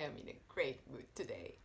am in a great mood today.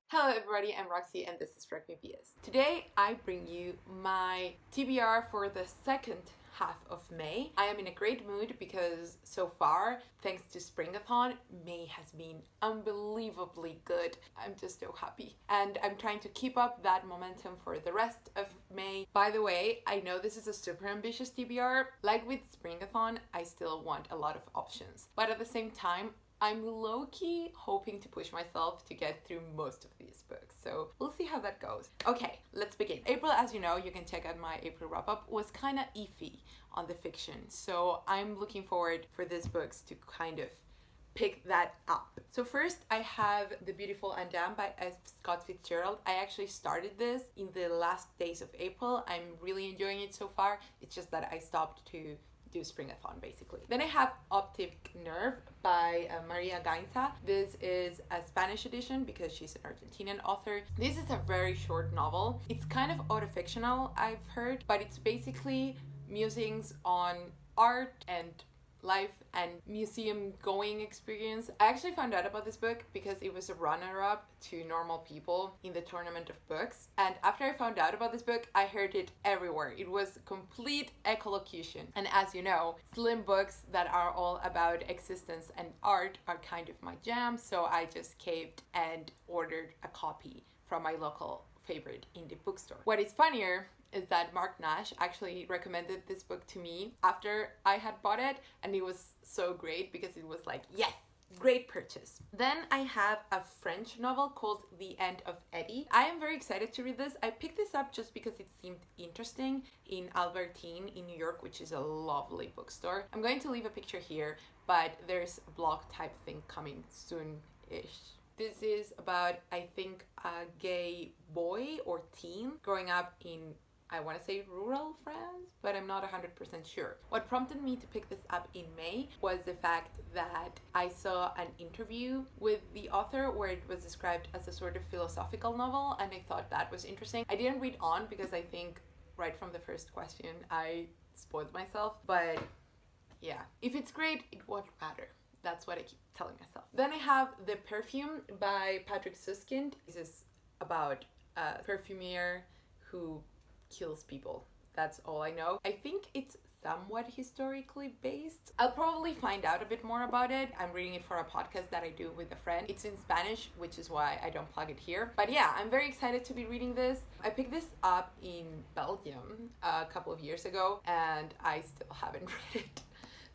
Hello everybody, I'm Roxy and this is recmebook&stuff. Today I bring you my TBR for the second half of May. I am in a great mood because so far, thanks to Springathon, May has been unbelievably good. I'm just so happy. And I'm trying to keep up that momentum for the rest of May. By the way, I know this is a super ambitious TBR. Like with Springathon, I still want a lot of options. But at the same time, I'm low-key hoping to push myself to get through most of these books, so we'll see how that goes. Okay, let's begin. April, as you know, you can check out my April wrap-up, was kind of iffy on the fiction, so I'm looking forward for these books to kind of pick that up. So first, I have The Beautiful and Damned by Scott Fitzgerald. I actually started this in the last days of April. I'm really enjoying it so far. It's just that I stopped to do Springathon basically. Then I have Optic Nerve by María Ginza. This is a Spanish edition because she's an Argentinian author. This is a very short novel. It's kind of autofictional, I've heard, but it's basically musings on art and life and museum going experience. I actually found out about this book because it was a runner-up to Normal People in the Tournament of Books, and after I found out about this book I heard it everywhere. It was complete echolocution, and as you know, slim books that are all about existence and art are kind of my jam, so I just caved and ordered a copy from my local favorite indie bookstore. What is funnier is that Mark Nash actually recommended this book to me after I had bought it, and it was so great because it was like, yes, great purchase. Then I have a French novel called The End of Eddy. I am very excited to read this. I picked this up just because it seemed interesting in Albertine in New York, which is a lovely bookstore. I'm going to leave a picture here, but there's a blog type thing coming soon-ish. This is about, I think, a gay boy or teen growing up in, I want to say rural France, but I'm not 100% sure. What prompted me to pick this up in May was the fact that I saw an interview with the author where it was described as a sort of philosophical novel, and I thought that was interesting. I didn't read on because I think right from the first question I spoiled myself, but yeah, if it's great, it won't matter. That's what I keep telling myself. Then I have The Perfume by Patrick Süskind. This is about a perfumer who kills people. That's all I know. I think it's somewhat historically based. I'll probably find out a bit more about it. I'm reading it for a podcast that I do with a friend. It's in Spanish, which is why I don't plug it here. But yeah, I'm very excited to be reading this. I picked this up in Belgium a couple of years ago and I still haven't read it.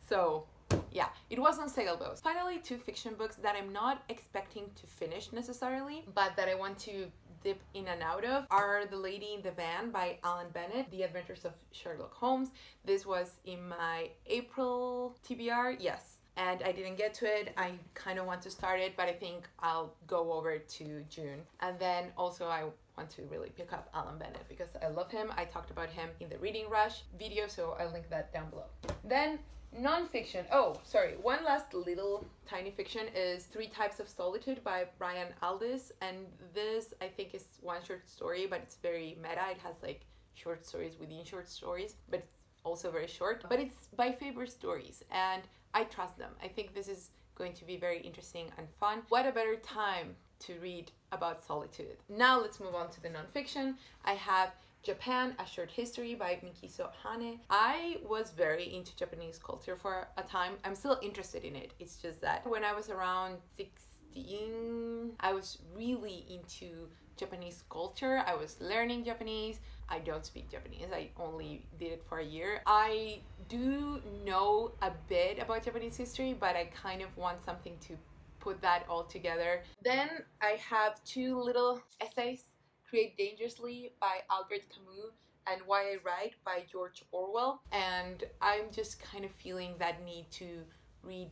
So yeah, it was on sale though. Finally, two fiction books that I'm not expecting to finish necessarily, but that I want to dip in and out of are The Lady in the Van by Alan Bennet, The Adventures of Sherlock Holmes. This was in my April TBR, yes, and I didn't get to it. I kind of want to start it, but I think I'll go over to June. And then also I want to really pick up Alan Bennet because I love him. I talked about him in the Reading Rush video, so I'll link that down below. Then non-fiction. Oh, sorry. One last little tiny fiction is 3 Types of Solitude by Brian Aldiss. And this, I think, is one short story, but it's very meta. It has like short stories within short stories, but it's also very short. But it's my favorite stories, and I trust them. I think this is going to be very interesting and fun. What a better time to read about solitude. Now let's move on to the non-fiction. I have Japan, A Short History by Mikiso Hane. I was very into Japanese culture for a time. I'm still interested in it. It's just that when I was around 16, I was really into Japanese culture. I was learning Japanese. I don't speak Japanese. I only did it for a year. I do know a bit about Japanese history, but I kind of want something to put that all together. Then I have 2 little essays, Create Dangerously by Albert Camus and Why I Write by George Orwell. And I'm just kind of feeling that need to read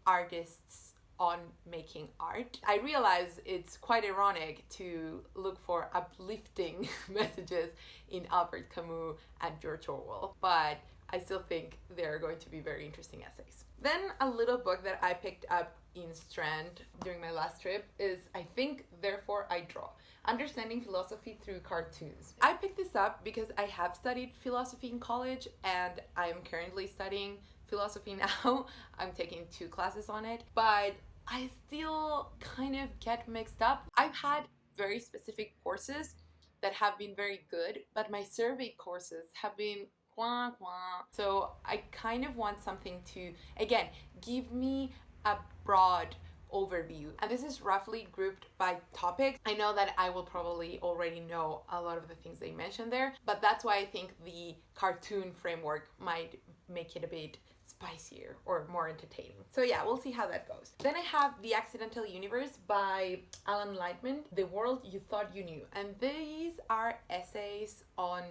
artists on making art. I realize it's quite ironic to look for uplifting messages in Albert Camus and George Orwell, but I still think they're going to be very interesting essays. Then a little book that I picked up in Strand during my last trip is I Think, Therefore I Draw. Understanding Philosophy Through Cartoons. I picked this up because I have studied philosophy in college and I am currently studying philosophy now. I'm taking 2 classes on it, but I still kind of get mixed up. I've had very specific courses that have been very good, but my survey courses have been wah, wah. So I kind of want something to, again, give me a broad overview. And this is roughly grouped by topics. I know that I will probably already know a lot of the things they mentioned there, but that's why I think the cartoon framework might make it a bit spicier or more entertaining. So yeah, we'll see how that goes. Then I have The Accidental Universe by Alan Lightman, The World You Thought You Knew. And these are essays on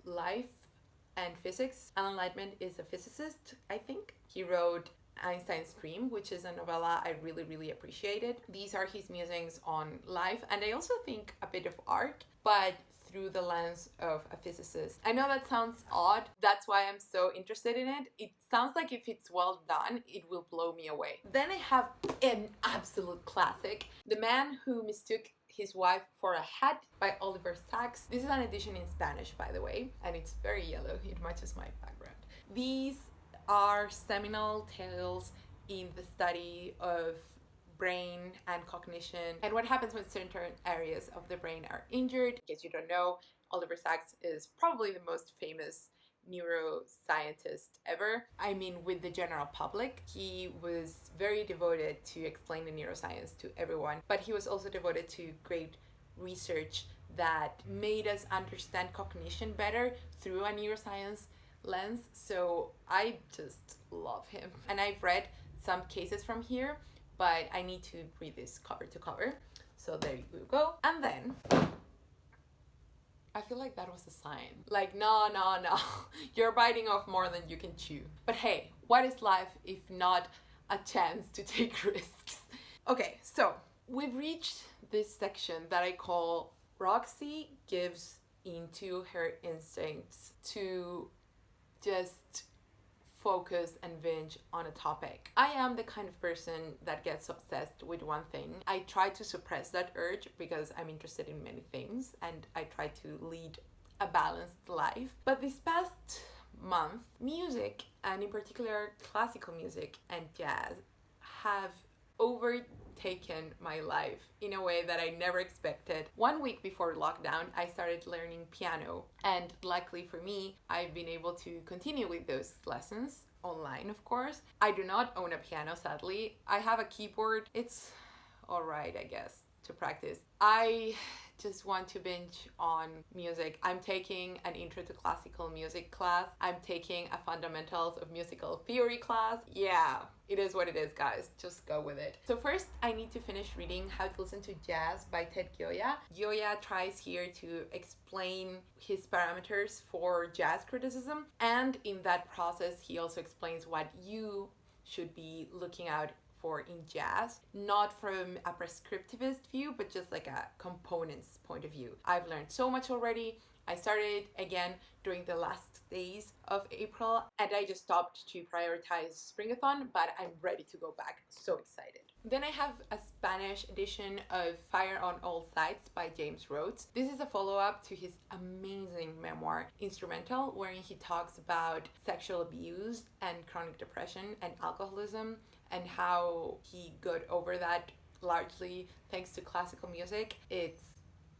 life and physics. Alan Lightman is a physicist, I think. He wrote Einstein's Dream, which is a novella I really appreciated. These are his musings on life, and I also think a bit of art, but through the lens of a physicist. I know that sounds odd. That's why I'm so interested in it. It sounds like if it's well done, it will blow me away. Then I have an absolute classic, The Man Who Mistook His Wife for a Hat by Oliver Sacks. This is an edition in Spanish, by the way, and it's very yellow. It matches my background. These are seminal tales in the study of brain and cognition and what happens when certain areas of the brain are injured. In case you don't know, Oliver Sacks is probably the most famous neuroscientist ever. I mean, with the general public. He was very devoted to explaining neuroscience to everyone, but he was also devoted to great research that made us understand cognition better through a neuroscience lens. So I just love him. And I've read some cases from here, but I need to read this cover to cover. So there you go. And then I feel like that was a sign. Like, no. You're biting off more than you can chew. But hey, what is life if not a chance to take risks? Okay, so we've reached this section that I call Roxy gives into her instincts to just focus and binge on a topic. I am the kind of person that gets obsessed with one thing. I try to suppress that urge because I'm interested in many things and I try to lead a balanced life. But this past month, music, and in particular classical music and jazz, have overtaken my life in a way that I never expected. 1 week before lockdown, I started learning piano, and luckily for me, I've been able to continue with those lessons online, of course. I do not own a piano, sadly. I have a keyboard. It's alright, I guess, to practice. I just want to binge on music. I'm taking an intro to classical music class. I'm taking a fundamentals of musical theory class. Yeah, it is what it is, guys. Just go with it. So first, I need to finish reading How to Listen to Jazz by Gioia. Gioia tries here to explain his parameters for jazz criticism, and in that process, he also explains what you should be looking out for in jazz, not from a prescriptivist view, but just like a components point of view. I've learned so much already. I started again during the last days of April, and I just stopped to prioritize Springathon, but I'm ready to go back. So excited. Then I have a Spanish edition of Fire on All Sides by James Rhodes. This is a follow-up to his amazing memoir, Instrumental, wherein he talks about sexual abuse and chronic depression and alcoholism, and how he got over that largely thanks to classical music. It's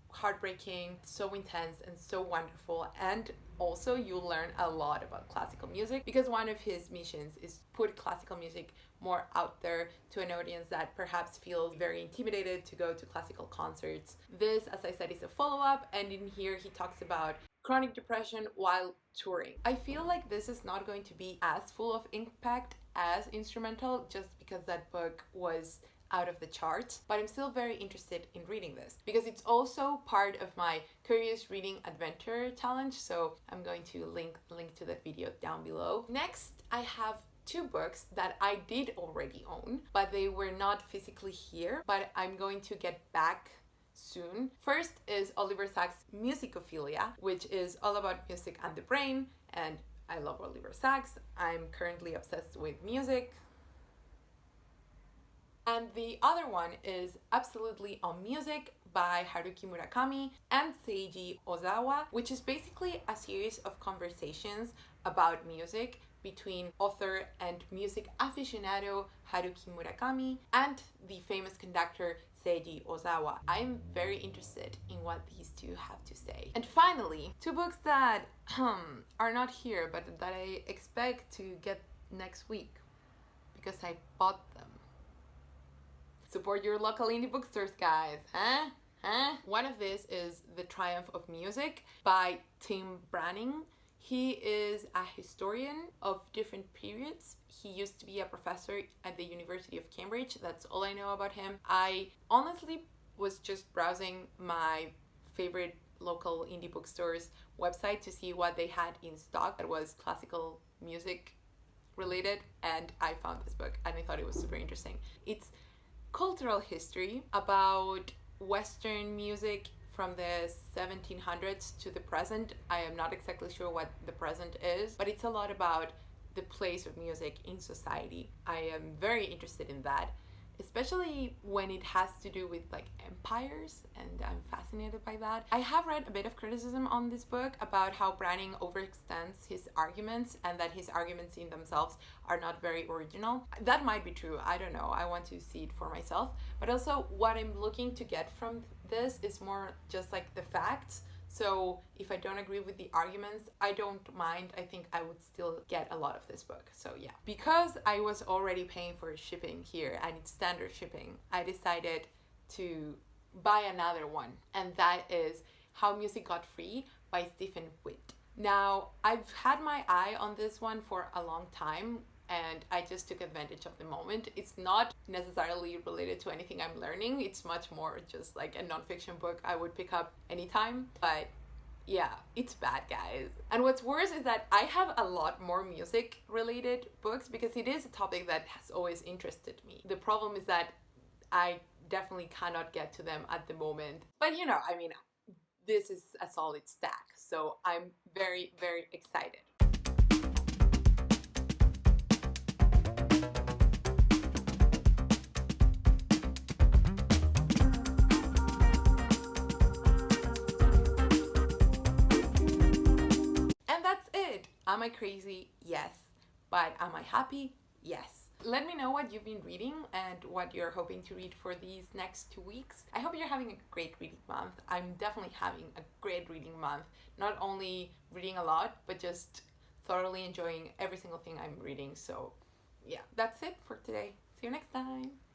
heartbreaking, so intense, and so wonderful. And also you'll learn a lot about classical music because one of his missions is put classical music more out there to an audience that perhaps feels very intimidated to go to classical concerts. This, as I said, is a follow-up, and in here he talks about chronic depression while touring. I feel like this is not going to be as full of impact as Instrumental just because that book was out of the charts, but I'm still very interested in reading this because it's also part of my Curious Reading Adventure challenge, so I'm going to link to that video down below. Next, I have 2 books that I did already own, but they were not physically here, but I'm going to get back soon. First is Oliver Sacks' Musicophilia, which is all about music and the brain, and I love Oliver Sacks. I'm currently obsessed with music. And the other one is Absolutely on Music by Haruki Murakami and Seiji Ozawa, which is basically a series of conversations about music between author and music aficionado Haruki Murakami and the famous conductor Seiji Ozawa. I'm very interested in what these two have to say. And finally, two books that are not here but that I expect to get next week because I bought them. Support your local indie bookstores, guys, huh? One of these is The Triumph of Music by Tim Branning. He is a historian of different periods. He used to be a professor at the University of Cambridge. That's all I know about him. I honestly was just browsing my favorite local indie bookstores website to see what they had in stock that was classical music related, and I found this book and I thought it was super interesting. It's cultural history about Western music from the 1700s to the present. I am not exactly sure what the present is, but it's a lot about the place of music in society. I am very interested in that, especially when it has to do with like empires, and I'm fascinated by that. I have read a bit of criticism on this book about how Branning overextends his arguments and that his arguments in themselves are not very original. That might be true, I don't know, I want to see it for myself. But also what I'm looking to get from this is more just like the facts. So if I don't agree with the arguments, I don't mind. I think I would still get a lot of this book. So yeah, because I was already paying for shipping here and it's standard shipping, I decided to buy another one, and that is How Music Got Free by Stephen Witt. Now, I've had my eye on this one for a long time, and I just took advantage of the moment. It's not necessarily related to anything I'm learning. It's much more just like a nonfiction book I would pick up anytime. But yeah, it's bad, guys. And what's worse is that I have a lot more music related books because it is a topic that has always interested me. The problem is that I definitely cannot get to them at the moment. But you know, I mean, this is a solid stack. So I'm very, very excited. Am I crazy? Yes. But am I happy? Yes. Let me know what you've been reading and what you're hoping to read for these next 2 weeks. I hope you're having a great reading month. I'm definitely having a great reading month. Not only reading a lot, but just thoroughly enjoying every single thing I'm reading. So yeah, that's it for today. See you next time.